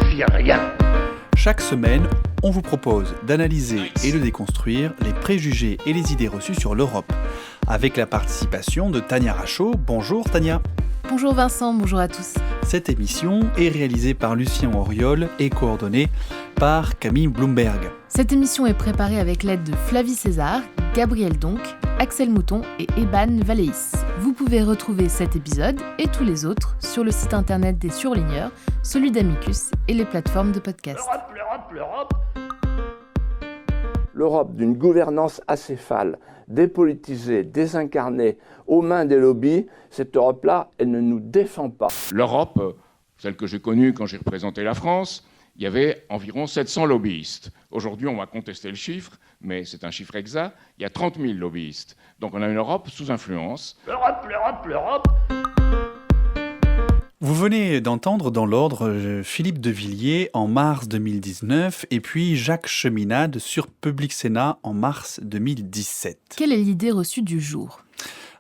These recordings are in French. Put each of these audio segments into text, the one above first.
signifie rien. Chaque semaine, on vous propose d'analyser et de déconstruire les préjugés et les idées reçues sur l'Europe, avec la participation de Tania Rachaud. Bonjour Tania. Bonjour Vincent, bonjour à tous. Cette émission est réalisée par Lucien Auriol et coordonnée par Camille Bloomberg. Cette émission est préparée avec l'aide de Flavie César, Gabriel Donc, Axel Mouton et Eban Valéis. Vous pouvez retrouver cet épisode et tous les autres sur le site internet des Surligneurs, celui d'Amicus et les plateformes de podcast. L'Europe. L'Europe d'une gouvernance acéphale, dépolitisée, désincarnée, aux mains des lobbies, cette Europe-là, elle ne nous défend pas. L'Europe, celle que j'ai connue quand j'ai représenté la France, il y avait environ 700 lobbyistes. Aujourd'hui, on va contester le chiffre, mais c'est un chiffre exact, il y a 30 000 lobbyistes. Donc on a une Europe sous influence. L'Europe. Vous venez d'entendre dans l'ordre Philippe de Villiers en mars 2019 et puis Jacques Cheminade sur Public Sénat en mars 2017. Quelle est l'idée reçue du jour ?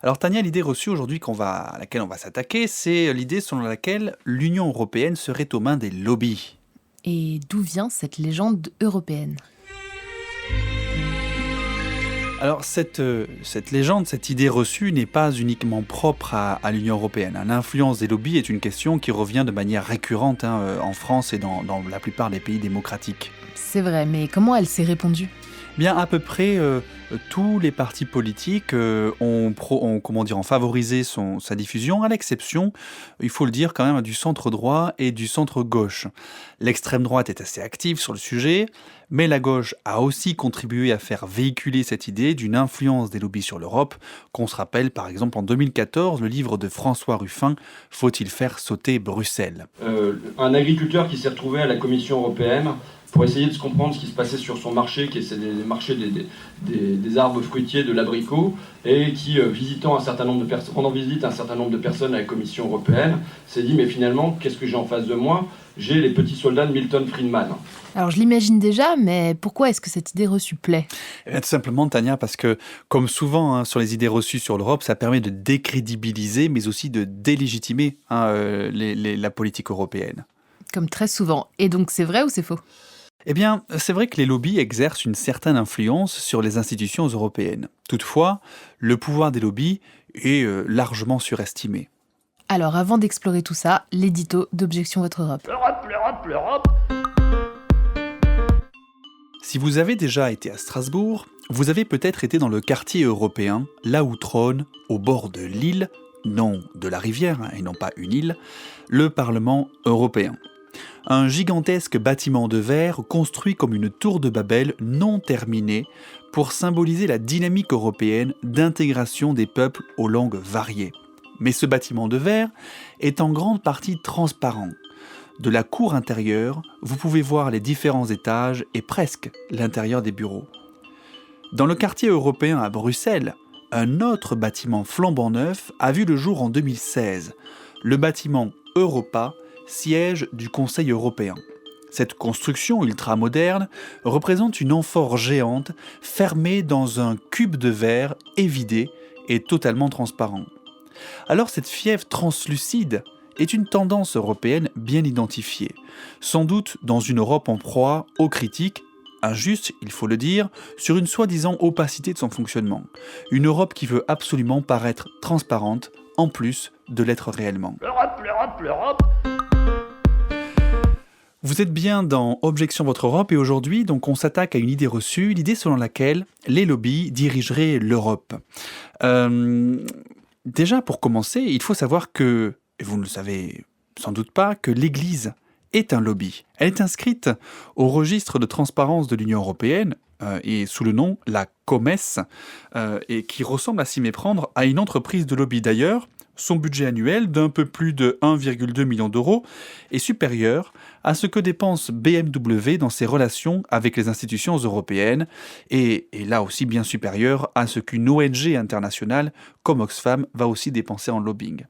Alors Tania, l'idée reçue aujourd'hui à laquelle on va s'attaquer, c'est l'idée selon laquelle l'Union européenne serait aux mains des lobbies. Et d'où vient cette légende européenne ? Alors cette légende, cette idée reçue n'est pas uniquement propre à l'Union européenne. L'influence des lobbies est une question qui revient de manière récurrente en France et dans la plupart des pays démocratiques. C'est vrai, mais comment elle s'est répandue ? Bien, à peu près tous les partis politiques ont favorisé sa diffusion, à l'exception, il faut le dire quand même, du centre droit et du centre gauche. L'extrême droite est assez active sur le sujet, mais la gauche a aussi contribué à faire véhiculer cette idée d'une influence des lobbies sur l'Europe, qu'on se rappelle par exemple en 2014, le livre de François Ruffin, « Faut-il faire sauter Bruxelles ?» Un agriculteur qui s'est retrouvé à la Commission européenne pour essayer de se comprendre ce qui se passait sur son marché, qui est le marché des arbres fruitiers, de l'abricot, et qui, rendant visite à un certain nombre de personnes à la Commission européenne, s'est dit, mais finalement, qu'est-ce que j'ai en face de moi ? J'ai les petits soldats de Milton Friedman. Alors je l'imagine déjà, mais pourquoi est-ce que cette idée reçue plaît ? Tout simplement, Tania, parce que, comme souvent sur les idées reçues sur l'Europe, ça permet de décrédibiliser, mais aussi de délégitimer la politique européenne. Comme très souvent. Et donc c'est vrai ou c'est faux ? Eh bien, c'est vrai que les lobbies exercent une certaine influence sur les institutions européennes. Toutefois, le pouvoir des lobbies est largement surestimé. Alors avant d'explorer tout ça, l'édito d'Objection Votre Europe. L'Europe. Si vous avez déjà été à Strasbourg, vous avez peut-être été dans le quartier européen, là où trône, au bord de l'île, non de la rivière, et non pas une île, le Parlement européen. Un gigantesque bâtiment de verre construit comme une tour de Babel non terminée pour symboliser la dynamique européenne d'intégration des peuples aux langues variées. Mais ce bâtiment de verre est en grande partie transparent. De la cour intérieure, vous pouvez voir les différents étages et presque l'intérieur des bureaux. Dans le quartier européen à Bruxelles, un autre bâtiment flambant neuf a vu le jour en 2016, le bâtiment Europa, siège du Conseil européen. Cette construction ultramoderne représente une amphore géante fermée dans un cube de verre évidé et totalement transparent. Alors cette fièvre translucide est une tendance européenne bien identifiée, sans doute dans une Europe en proie aux critiques, injustes, il faut le dire, sur une soi-disant opacité de son fonctionnement. Une Europe qui veut absolument paraître transparente, en plus de l'être réellement. L'Europe. Vous êtes bien dans Objection Votre Europe et aujourd'hui, donc, on s'attaque à une idée reçue, l'idée selon laquelle les lobbies dirigeraient l'Europe. Déjà, pour commencer, il faut savoir que, et vous ne le savez sans doute pas, que l'Église est un lobby. Elle est inscrite au registre de transparence de l'Union européenne et sous le nom la Comes, et qui ressemble à s'y méprendre à une entreprise de lobby d'ailleurs. Son budget annuel d'un peu plus de 1,2 million d'euros est supérieur à ce que dépense BMW dans ses relations avec les institutions européennes et là aussi bien supérieur à ce qu'une ONG internationale comme Oxfam va aussi dépenser en lobbying.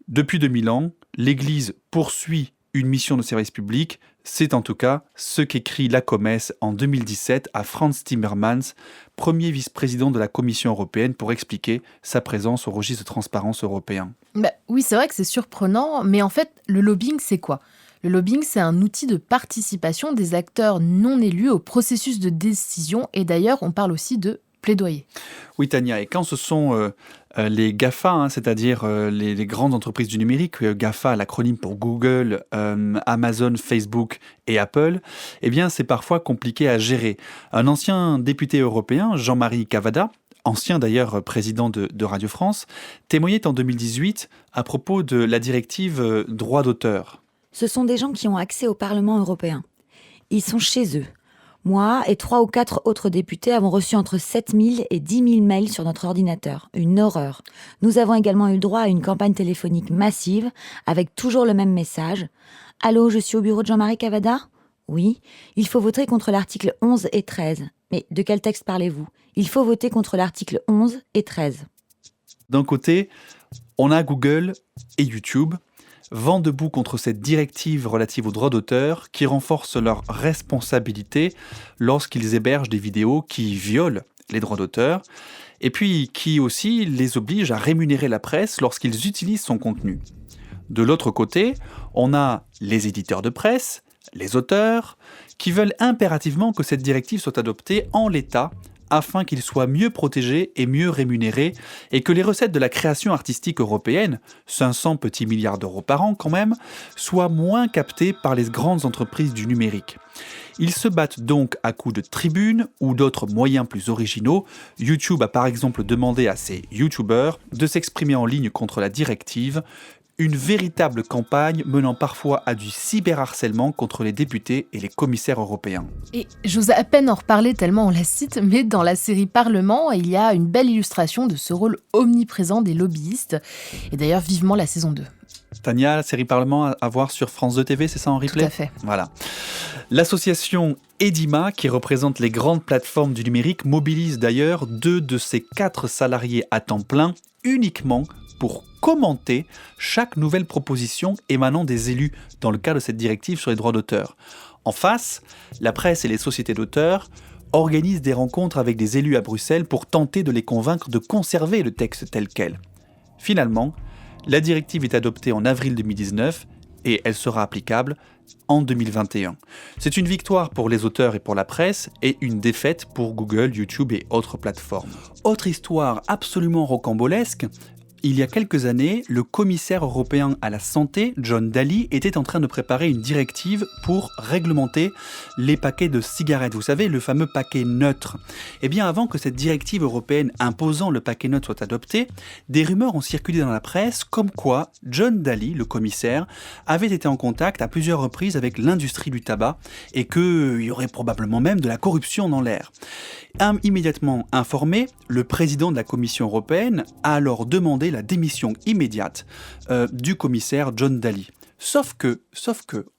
Depuis 2000 ans, l'Église poursuit une mission de service public, c'est en tout cas ce qu'écrit la Comes en 2017 à Franz Timmermans, premier vice-président de la Commission européenne, pour expliquer sa présence au registre de transparence européen. Oui, c'est vrai que c'est surprenant, mais en fait, le lobbying, c'est quoi ? Le lobbying, c'est un outil de participation des acteurs non élus au processus de décision et d'ailleurs, on parle aussi de plaidoyer. Oui, Tania, et quand ce sont les GAFA, c'est-à-dire les grandes entreprises du numérique, GAFA, l'acronyme pour Google, Amazon, Facebook et Apple, eh bien, c'est parfois compliqué à gérer. Un ancien député européen, Jean-Marie Cavada, ancien d'ailleurs président de Radio France, témoignait en 2018 à propos de la directive droit d'auteur. Ce sont des gens qui ont accès au Parlement européen. Ils sont chez eux. Moi et 3 ou 4 autres députés avons reçu entre 7 000 et 10 000 mails sur notre ordinateur. Une horreur. Nous avons également eu droit à une campagne téléphonique massive avec toujours le même message. « Allô, je suis au bureau de Jean-Marie Cavada ? Oui. Il faut voter contre l'article 11 et 13. Mais de quel texte parlez-vous ? Il faut voter contre l'article 11 et 13. » D'un côté, on a Google et YouTube, vent debout contre cette directive relative aux droits d'auteur qui renforce leur responsabilité lorsqu'ils hébergent des vidéos qui violent les droits d'auteur, et puis qui aussi les oblige à rémunérer la presse lorsqu'ils utilisent son contenu. De l'autre côté, on a les éditeurs de presse, les auteurs, qui veulent impérativement que cette directive soit adoptée en l'état afin qu'ils soient mieux protégés et mieux rémunérés, et que les recettes de la création artistique européenne, 500 petits milliards d'euros par an quand même, soient moins captées par les grandes entreprises du numérique. Ils se battent donc à coups de tribunes ou d'autres moyens plus originaux. YouTube a par exemple demandé à ses YouTubers de s'exprimer en ligne contre la directive, une véritable campagne menant parfois à du cyberharcèlement contre les députés et les commissaires européens. Et j'ose à peine en reparler tellement on la cite, mais dans la série Parlement, il y a une belle illustration de ce rôle omniprésent des lobbyistes. Et d'ailleurs, vivement la saison 2. Tania, la série Parlement à voir sur France 2 TV, c'est ça en replay ? Tout à fait. Voilà. L'association Edima, qui représente les grandes plateformes du numérique, mobilise d'ailleurs 2 de ses 4 salariés à temps plein uniquement pour commenter chaque nouvelle proposition émanant des élus dans le cadre de cette directive sur les droits d'auteur. En face, la presse et les sociétés d'auteurs organisent des rencontres avec des élus à Bruxelles pour tenter de les convaincre de conserver le texte tel quel. Finalement, la directive est adoptée en avril 2019 et elle sera applicable en 2021. C'est une victoire pour les auteurs et pour la presse et une défaite pour Google, YouTube et autres plateformes. Autre histoire absolument rocambolesque, il y a quelques années, le commissaire européen à la santé, John Dalli, était en train de préparer une directive pour réglementer les paquets de cigarettes. Vous savez, le fameux paquet neutre. Eh bien, avant que cette directive européenne imposant le paquet neutre soit adoptée, des rumeurs ont circulé dans la presse comme quoi John Dalli, le commissaire, avait été en contact à plusieurs reprises avec l'industrie du tabac et qu'il y aurait probablement même de la corruption dans l'air. Immédiatement informé, le président de la Commission européenne a alors demandé la démission immédiate du commissaire John Dalli. Sauf que,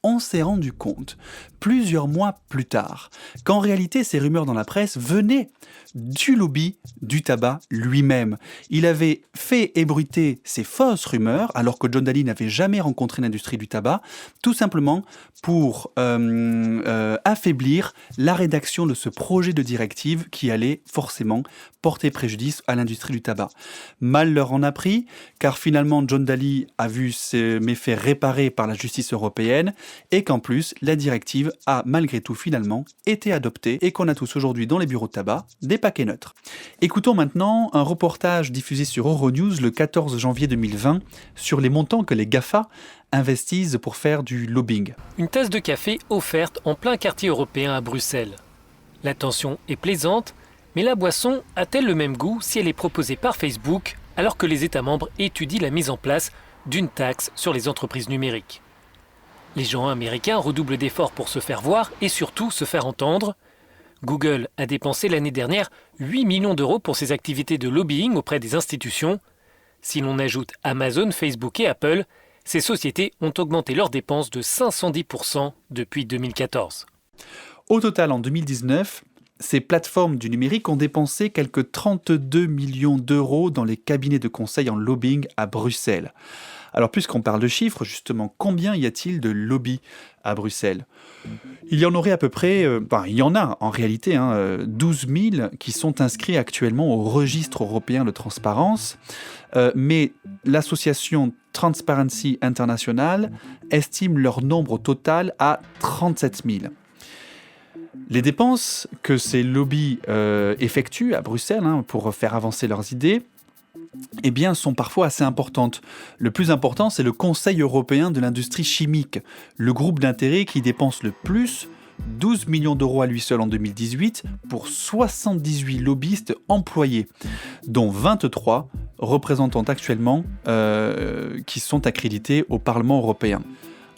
on s'est rendu compte, plusieurs mois plus tard, qu'en réalité ces rumeurs dans la presse venaient du lobby du tabac lui-même. Il avait fait ébruiter ces fausses rumeurs, alors que John Dalli n'avait jamais rencontré l'industrie du tabac, tout simplement pour affaiblir la rédaction de ce projet de directive qui allait forcément porter préjudice à l'industrie du tabac. Mal leur en a pris, car finalement John Dalli a vu ses méfaits réparés par la justice européenne et qu'en plus, la directive a malgré tout finalement été adoptée et qu'on a tous aujourd'hui dans les bureaux de tabac des paquets neutres. Écoutons maintenant un reportage diffusé sur Euronews le 14 janvier 2020 sur les montants que les GAFA investissent pour faire du lobbying. Une tasse de café offerte en plein quartier européen à Bruxelles. L'attention est plaisante, mais la boisson a-t-elle le même goût si elle est proposée par Facebook alors que les États membres étudient la mise en place d'une taxe sur les entreprises numériques ? Les géants américains redoublent d'efforts pour se faire voir et surtout se faire entendre. Google a dépensé l'année dernière 8 millions d'euros pour ses activités de lobbying auprès des institutions. Si l'on ajoute Amazon, Facebook et Apple, ces sociétés ont augmenté leurs dépenses de 510% depuis 2014. Au total, en 2019, ces plateformes du numérique ont dépensé quelques 32 millions d'euros dans les cabinets de conseil en lobbying à Bruxelles. Alors puisqu'on parle de chiffres, justement, combien y a-t-il de lobbies à Bruxelles ? Il y en aurait à peu près, il y en a en réalité, 12 000 qui sont inscrits actuellement au registre européen de transparence, mais l'association Transparency International estime leur nombre total à 37 000. Les dépenses que ces lobbies effectuent à Bruxelles pour faire avancer leurs idées, eh bien, sont parfois assez importantes. Le plus important, c'est le Conseil européen de l'industrie chimique, le groupe d'intérêt qui dépense le plus, 12 millions d'euros à lui seul en 2018, pour 78 lobbyistes employés, dont 23 représentant actuellement qui sont accrédités au Parlement européen.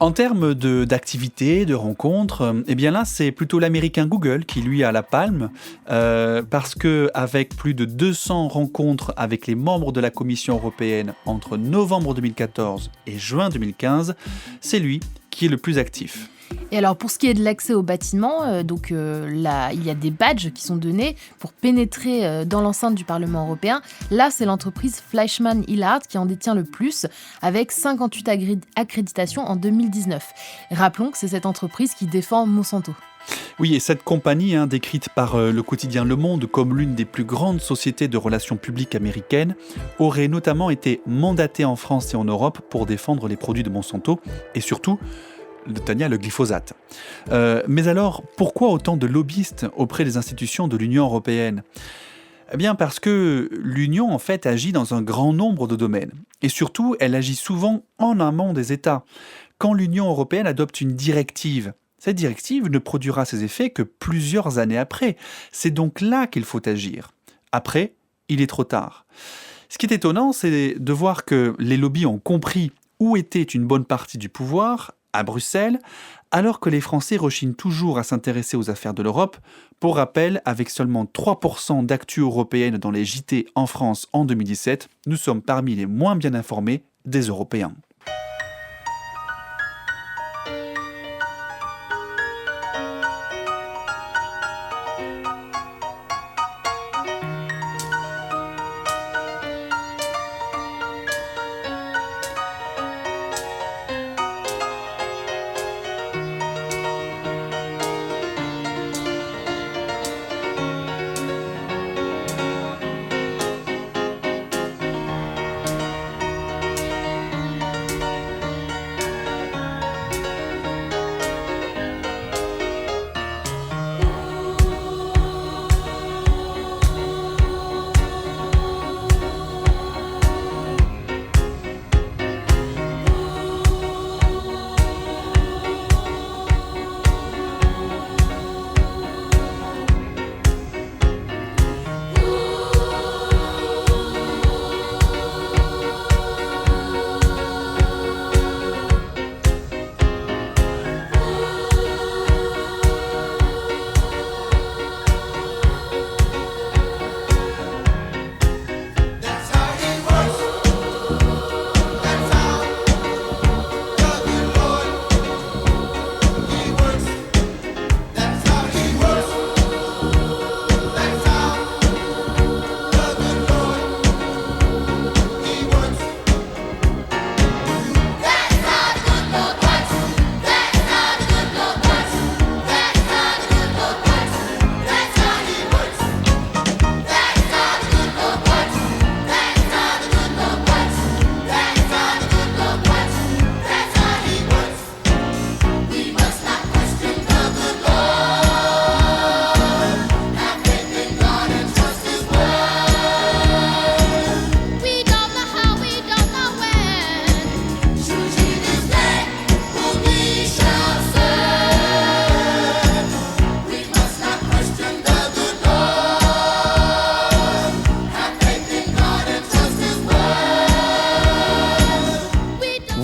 En termes d'activités, de rencontres, eh bien là, c'est plutôt l'américain Google qui, lui, a la palme, parce qu'avec plus de 200 rencontres avec les membres de la Commission européenne entre novembre 2014 et juin 2015, c'est lui qui est le plus actif. Et alors pour ce qui est de l'accès au bâtiment, là, il y a des badges qui sont donnés pour pénétrer dans l'enceinte du Parlement européen. Là, c'est l'entreprise Fleischmann Hillard qui en détient le plus, avec 58 accréditations en 2019. Rappelons que c'est cette entreprise qui défend Monsanto. Oui, et cette compagnie, décrite par le quotidien Le Monde comme l'une des plus grandes sociétés de relations publiques américaines, aurait notamment été mandatée en France et en Europe pour défendre les produits de Monsanto et surtout le glyphosate. Mais alors, pourquoi autant de lobbyistes auprès des institutions de l'Union européenne ? Eh bien parce que l'Union, en fait, agit dans un grand nombre de domaines. Et surtout, elle agit souvent en amont des États. Quand l'Union européenne adopte une directive, cette directive ne produira ses effets que plusieurs années après. C'est donc là qu'il faut agir. Après, il est trop tard. Ce qui est étonnant, c'est de voir que les lobbies ont compris où était une bonne partie du pouvoir, à Bruxelles, alors que les Français rechignent toujours à s'intéresser aux affaires de l'Europe. Pour rappel, avec seulement 3% d'actu européenne dans les JT en France en 2017, nous sommes parmi les moins bien informés des Européens.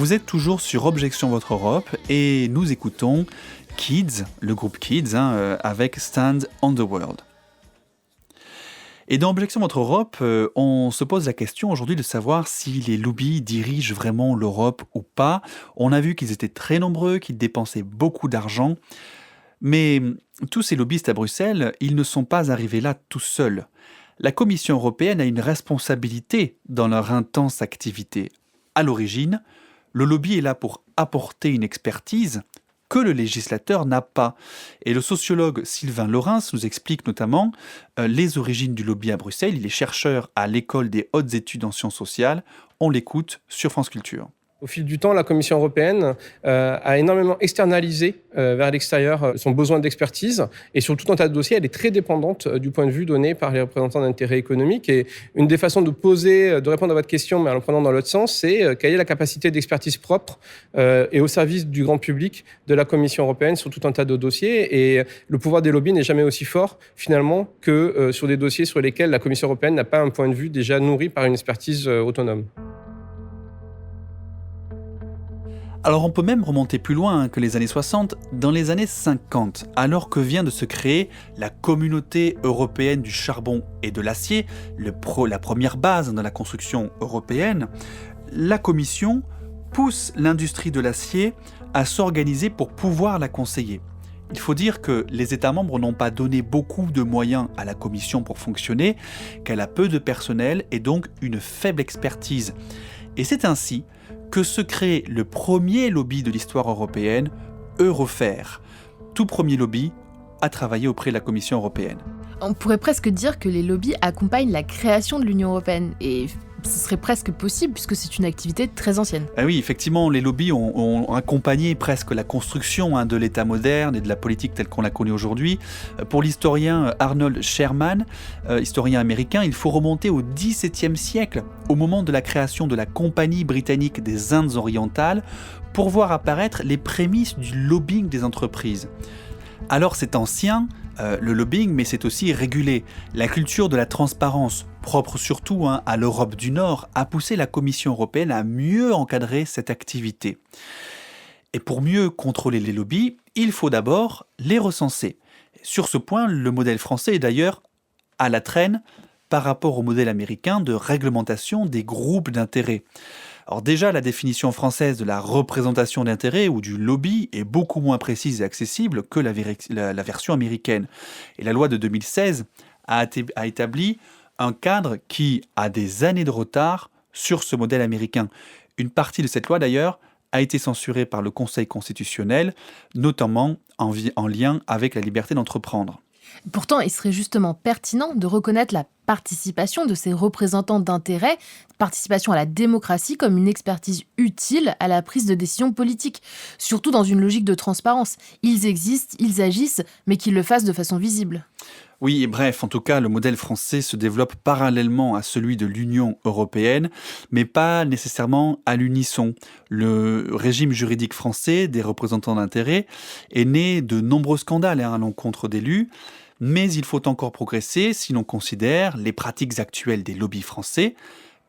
Vous êtes toujours sur Objection Votre Europe et nous écoutons Kids, le groupe Kids, avec Stand on the World. Et dans Objection Votre Europe, on se pose la question aujourd'hui de savoir si les lobbies dirigent vraiment l'Europe ou pas. On a vu qu'ils étaient très nombreux, qu'ils dépensaient beaucoup d'argent. Mais tous ces lobbyistes à Bruxelles, ils ne sont pas arrivés là tout seuls. La Commission européenne a une responsabilité dans leur intense activité. À l'origine, le lobby est là pour apporter une expertise que le législateur n'a pas. Et le sociologue Sylvain Laurens nous explique notamment les origines du lobby à Bruxelles. Il est chercheur à l'École des hautes études en sciences sociales. On l'écoute sur France Culture. Au fil du temps, la Commission européenne a énormément externalisé vers l'extérieur son besoin d'expertise. Et sur tout un tas de dossiers, elle est très dépendante du point de vue donné par les représentants d'intérêts économiques. Et une des façons de répondre à votre question, mais en le prenant dans l'autre sens, c'est quelle est la capacité d'expertise propre et au service du grand public de la Commission européenne sur tout un tas de dossiers. Et le pouvoir des lobbies n'est jamais aussi fort, finalement, que sur des dossiers sur lesquels la Commission européenne n'a pas un point de vue déjà nourri par une expertise autonome. Alors on peut même remonter plus loin que les années 60, dans les années 50, alors que vient de se créer la Communauté européenne du charbon et de l'acier, la première base de la construction européenne, la Commission pousse l'industrie de l'acier à s'organiser pour pouvoir la conseiller. Il faut dire que les États membres n'ont pas donné beaucoup de moyens à la Commission pour fonctionner, qu'elle a peu de personnel et donc une faible expertise. Et c'est ainsi que se crée le premier lobby de l'histoire européenne, Eurofer. Tout premier lobby a travaillé auprès de la Commission européenne. On pourrait presque dire que les lobbies accompagnent la création de l'Union européenne. Et ce serait presque possible puisque c'est une activité très ancienne. Ah oui, effectivement, les lobbies ont accompagné presque la construction de l'État moderne et de la politique telle qu'on la connaît aujourd'hui. Pour l'historien Arnold Sherman, historien américain, il faut remonter au XVIIe siècle, au moment de la création de la Compagnie britannique des Indes orientales, pour voir apparaître les prémices du lobbying des entreprises. Alors c'est ancien, le lobbying, mais c'est aussi régulé. La culture de la transparence, propre surtout à l'Europe du Nord, a poussé la Commission européenne à mieux encadrer cette activité. Et pour mieux contrôler les lobbies, il faut d'abord les recenser. Sur ce point, le modèle français est d'ailleurs à la traîne par rapport au modèle américain de réglementation des groupes d'intérêt. Alors déjà, la définition française de la représentation d'intérêt ou du lobby est beaucoup moins précise et accessible que la version américaine. Et la loi de 2016 a établi un cadre qui a des années de retard sur ce modèle américain. Une partie de cette loi, d'ailleurs, a été censurée par le Conseil constitutionnel, notamment en lien avec la liberté d'entreprendre. Pourtant, il serait justement pertinent de reconnaître la participation de ces représentants d'intérêt, participation à la démocratie comme une expertise utile à la prise de décision politique, surtout dans une logique de transparence. Ils existent, ils agissent, mais qu'ils le fassent de façon visible. Oui, et bref, en tout cas, le modèle français se développe parallèlement à celui de l'Union européenne, mais pas nécessairement à l'unisson. Le régime juridique français des représentants d'intérêt est né de nombreux scandales à l'encontre d'élus, mais il faut encore progresser si l'on considère les pratiques actuelles des lobbies français.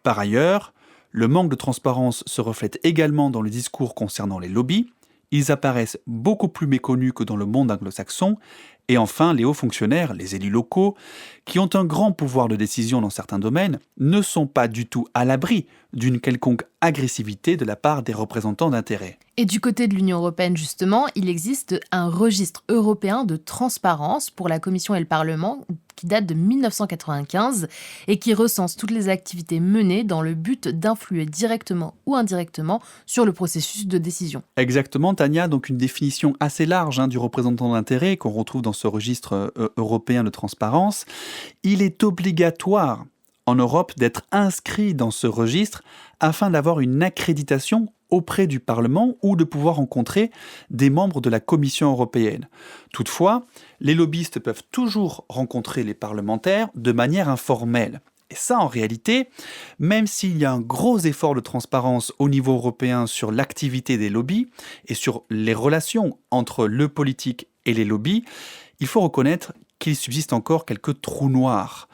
Par ailleurs, le manque de transparence se reflète également dans le discours concernant les lobbies. Ils apparaissent beaucoup plus méconnus que dans le monde anglo-saxon. Et enfin, les hauts fonctionnaires, les élus locaux, qui ont un grand pouvoir de décision dans certains domaines, ne sont pas du tout à l'abri d'une quelconque agressivité de la part des représentants d'intérêt. Et du côté de l'Union européenne, justement, il existe un registre européen de transparence pour la Commission et le Parlement qui date de 1995 et qui recense toutes les activités menées dans le but d'influer directement ou indirectement sur le processus de décision. Exactement, Tania, donc une définition assez large du représentant d'intérêt qu'on retrouve dans ce registre européen de transparence. Il est obligatoire en Europe d'être inscrit dans ce registre afin d'avoir une accréditation auprès du Parlement ou de pouvoir rencontrer des membres de la Commission européenne. Toutefois, les lobbyistes peuvent toujours rencontrer les parlementaires de manière informelle. Et ça, en réalité, même s'il y a un gros effort de transparence au niveau européen sur l'activité des lobbies et sur les relations entre le politique et les lobbies, il faut reconnaître qu'il subsiste encore quelques trous noirs.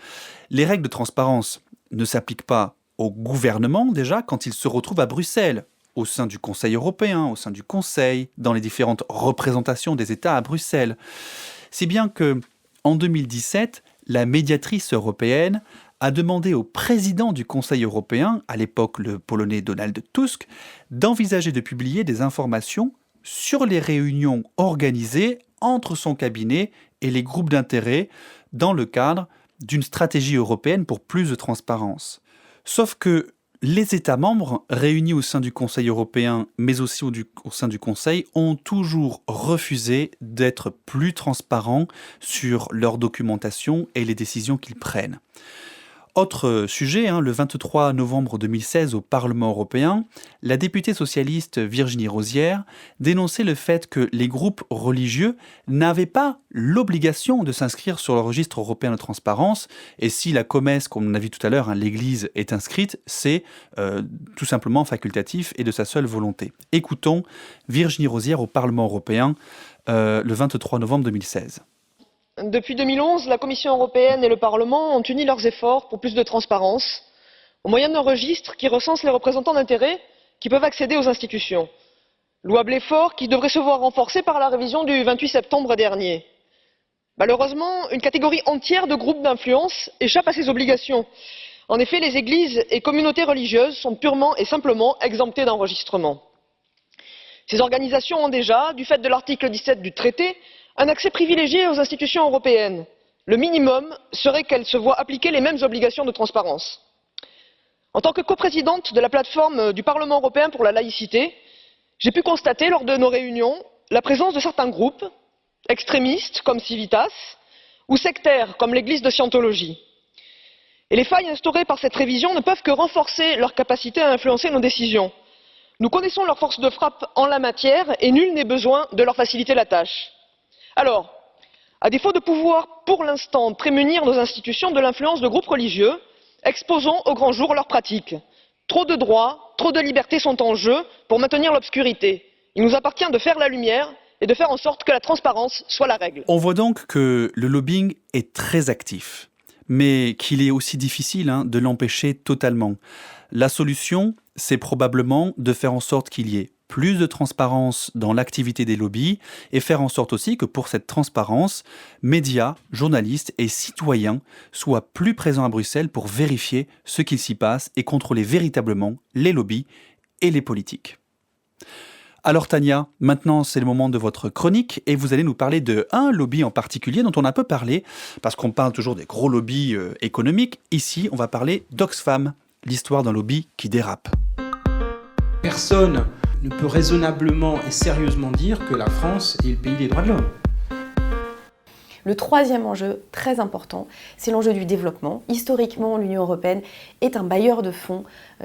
Les règles de transparence ne s'appliquent pas au gouvernement, déjà, quand il se retrouve à Bruxelles, au sein du Conseil européen, au sein du Conseil, dans les différentes représentations des États à Bruxelles. Si bien que, en 2017, la médiatrice européenne a demandé au président du Conseil européen, à l'époque le Polonais Donald Tusk, d'envisager de publier des informations sur les réunions organisées entre son cabinet et les groupes d'intérêt dans le cadre d'une stratégie européenne pour plus de transparence. Sauf que Les États membres, réunis au sein du Conseil européen, mais aussi au sein du Conseil, ont toujours refusé d'être plus transparents sur leur documentation et les décisions qu'ils prennent. Autre sujet, le 23 novembre 2016 au Parlement européen, la députée socialiste Virginie Rosière dénonçait le fait que les groupes religieux n'avaient pas l'obligation de s'inscrire sur le registre européen de transparence. Et si la COMES, comme on a vu tout à l'heure, l'Église est inscrite, c'est tout simplement facultatif et de sa seule volonté. Écoutons Virginie Rosière au Parlement européen le 23 novembre 2016. Depuis 2011, la Commission européenne et le Parlement ont uni leurs efforts pour plus de transparence, au moyen d'un registre qui recense les représentants d'intérêts qui peuvent accéder aux institutions. Louable effort qui devrait se voir renforcé par la révision du 28 septembre dernier. Malheureusement, une catégorie entière de groupes d'influence échappe à ces obligations. En effet, les églises et communautés religieuses sont purement et simplement exemptées d'enregistrement. Ces organisations ont déjà, du fait de l'article 17 du traité, un accès privilégié aux institutions européennes. Le minimum serait qu'elles se voient appliquer les mêmes obligations de transparence. En tant que coprésidente de la plateforme du Parlement européen pour la laïcité, j'ai pu constater lors de nos réunions la présence de certains groupes, extrémistes comme Civitas, ou sectaires comme l'Église de Scientologie. Et les failles instaurées par cette révision ne peuvent que renforcer leur capacité à influencer nos décisions. Nous connaissons leur force de frappe en la matière et nul n'est besoin de leur faciliter la tâche. Alors, à défaut de pouvoir, pour l'instant, prémunir nos institutions de l'influence de groupes religieux, exposons au grand jour leurs pratiques. Trop de droits, trop de libertés sont en jeu pour maintenir l'obscurité. Il nous appartient de faire la lumière et de faire en sorte que la transparence soit la règle. On voit donc que le lobbying est très actif, mais qu'il est aussi difficile de l'empêcher totalement. La solution, c'est probablement de faire en sorte qu'il y ait plus de transparence dans l'activité des lobbies et faire en sorte aussi que pour cette transparence, médias, journalistes et citoyens soient plus présents à Bruxelles pour vérifier ce qu'il s'y passe et contrôler véritablement les lobbies et les politiques. Alors Tania, maintenant c'est le moment de votre chronique et vous allez nous parler de un lobby en particulier dont on a peu parlé parce qu'on parle toujours des gros lobbies économiques. Ici, on va parler d'Oxfam, l'histoire d'un lobby qui dérape. Personne ne peut raisonnablement et sérieusement dire que la France est le pays des droits de l'homme. Le troisième enjeu très important, c'est l'enjeu du développement. Historiquement, l'Union européenne est un bailleur de fonds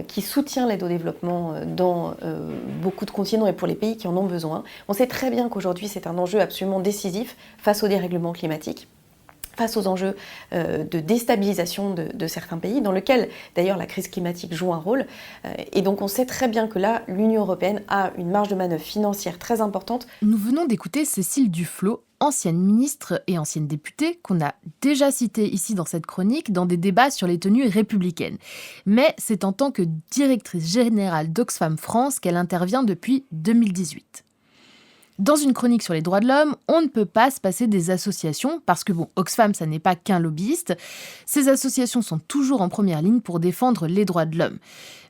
qui soutient l'aide au développement dans beaucoup de continents et pour les pays qui en ont besoin. On sait très bien qu'aujourd'hui, c'est un enjeu absolument décisif face au dérèglement climatique, face aux enjeux de déstabilisation de certains pays, dans lequel d'ailleurs la crise climatique joue un rôle. Et donc on sait très bien que là, l'Union européenne a une marge de manœuvre financière très importante. Nous venons d'écouter Cécile Duflot, ancienne ministre et ancienne députée, qu'on a déjà citée ici dans cette chronique, dans des débats sur les tenues républicaines. Mais c'est en tant que directrice générale d'Oxfam France qu'elle intervient depuis 2018. Dans une chronique sur les droits de l'homme, on ne peut pas se passer des associations, parce que Oxfam, ça n'est pas qu'un lobbyiste. Ces associations sont toujours en première ligne pour défendre les droits de l'homme.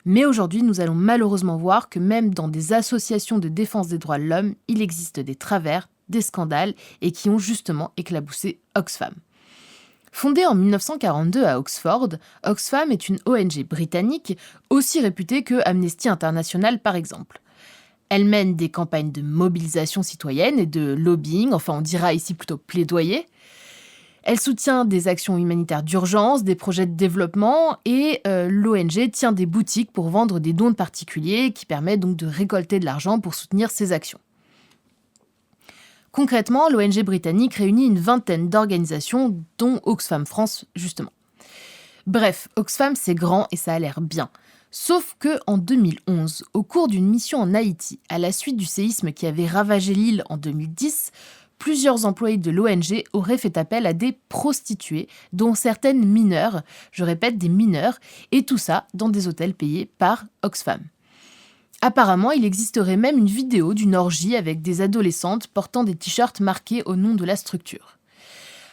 Mais aujourd'hui, nous allons malheureusement voir que même dans des associations de défense des droits de l'homme, il existe des travers, des scandales, et qui ont justement éclaboussé Oxfam. Fondée en 1942 à Oxford, Oxfam est une ONG britannique, aussi réputée que Amnesty International par exemple. Elle mène des campagnes de mobilisation citoyenne et de lobbying, enfin on dira ici plutôt plaidoyer. Elle soutient des actions humanitaires d'urgence, des projets de développement et l'ONG tient des boutiques pour vendre des dons de particuliers qui permettent donc de récolter de l'argent pour soutenir ses actions. Concrètement, l'ONG britannique réunit une vingtaine d'organisations, dont Oxfam France justement. Bref, Oxfam c'est grand et ça a l'air bien. Sauf que en 2011, au cours d'une mission en Haïti, à la suite du séisme qui avait ravagé l'île en 2010, plusieurs employés de l'ONG auraient fait appel à des prostituées, dont certaines mineures, je répète des mineurs, et tout ça dans des hôtels payés par Oxfam. Apparemment, il existerait même une vidéo d'une orgie avec des adolescentes portant des t-shirts marqués au nom de la structure.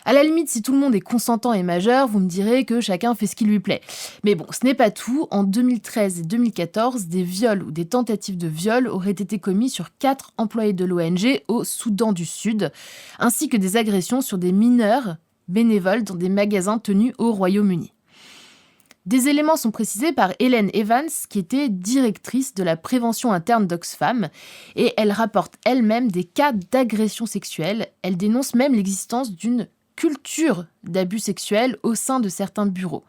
À la limite, si tout le monde est consentant et majeur, vous me direz que chacun fait ce qui lui plaît. Mais ce n'est pas tout. En 2013 et 2014, des viols ou des tentatives de viol auraient été commis sur 4 employés de l'ONG au Soudan du Sud, ainsi que des agressions sur des mineurs bénévoles dans des magasins tenus au Royaume-Uni. Des éléments sont précisés par Hélène Evans, qui était directrice de la prévention interne d'Oxfam, et elle rapporte elle-même des cas d'agression sexuelle. Elle dénonce même l'existence d'une culture d'abus sexuels au sein de certains bureaux.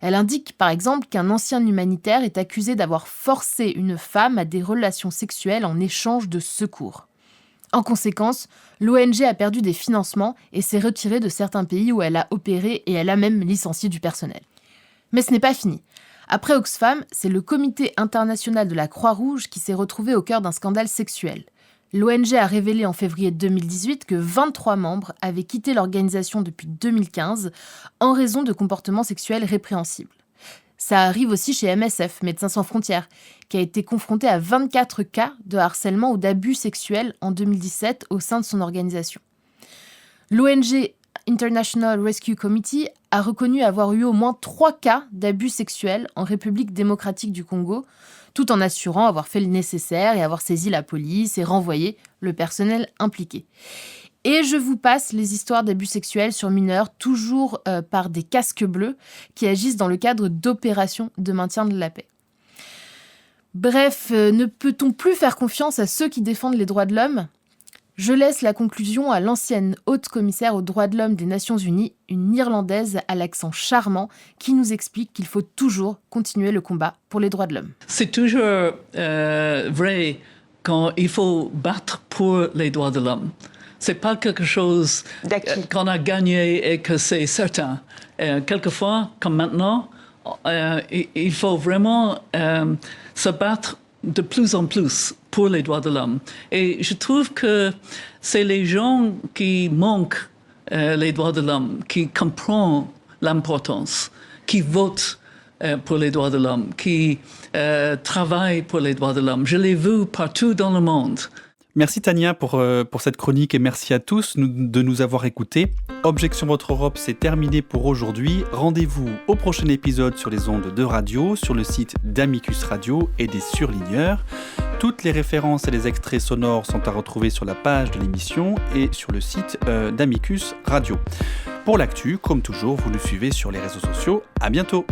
Elle indique par exemple qu'un ancien humanitaire est accusé d'avoir forcé une femme à des relations sexuelles en échange de secours. En conséquence, l'ONG a perdu des financements et s'est retirée de certains pays où elle a opéré et elle a même licencié du personnel. Mais ce n'est pas fini. Après Oxfam, c'est le Comité international de la Croix-Rouge qui s'est retrouvé au cœur d'un scandale sexuel. L'ONG a révélé en février 2018 que 23 membres avaient quitté l'organisation depuis 2015 en raison de comportements sexuels répréhensibles. Ça arrive aussi chez MSF, Médecins sans frontières, qui a été confronté à 24 cas de harcèlement ou d'abus sexuels en 2017 au sein de son organisation. L'ONG International Rescue Committee a reconnu avoir eu au moins 3 cas d'abus sexuels en République démocratique du Congo, tout en assurant avoir fait le nécessaire et avoir saisi la police et renvoyé le personnel impliqué. Et je vous passe les histoires d'abus sexuels sur mineurs, toujours par des casques bleus qui agissent dans le cadre d'opérations de maintien de la paix. Bref, ne peut-on plus faire confiance à ceux qui défendent les droits de l'homme ? Je laisse la conclusion à l'ancienne haute commissaire aux droits de l'homme des Nations Unies, une Irlandaise à l'accent charmant, qui nous explique qu'il faut toujours continuer le combat pour les droits de l'homme. C'est toujours vrai quand il faut battre pour les droits de l'homme. C'est pas quelque chose qu'on a gagné et que c'est certain. Quelquefois, comme maintenant, il faut vraiment se battre de plus en plus pour les droits de l'homme. Et je trouve que c'est les gens qui manquent les droits de l'homme, qui comprennent l'importance, qui votent pour les droits de l'homme, qui travaillent pour les droits de l'homme. Je l'ai vu partout dans le monde. Merci Tania pour cette chronique et merci à tous de nous avoir écoutés. Objection Votre Europe, c'est terminé pour aujourd'hui. Rendez-vous au prochain épisode sur les ondes de radio, sur le site d'Amicus Radio et des Surligneurs. Toutes les références et les extraits sonores sont à retrouver sur la page de l'émission et sur le site d'Amicus Radio. Pour l'actu, comme toujours, vous nous suivez sur les réseaux sociaux. À bientôt.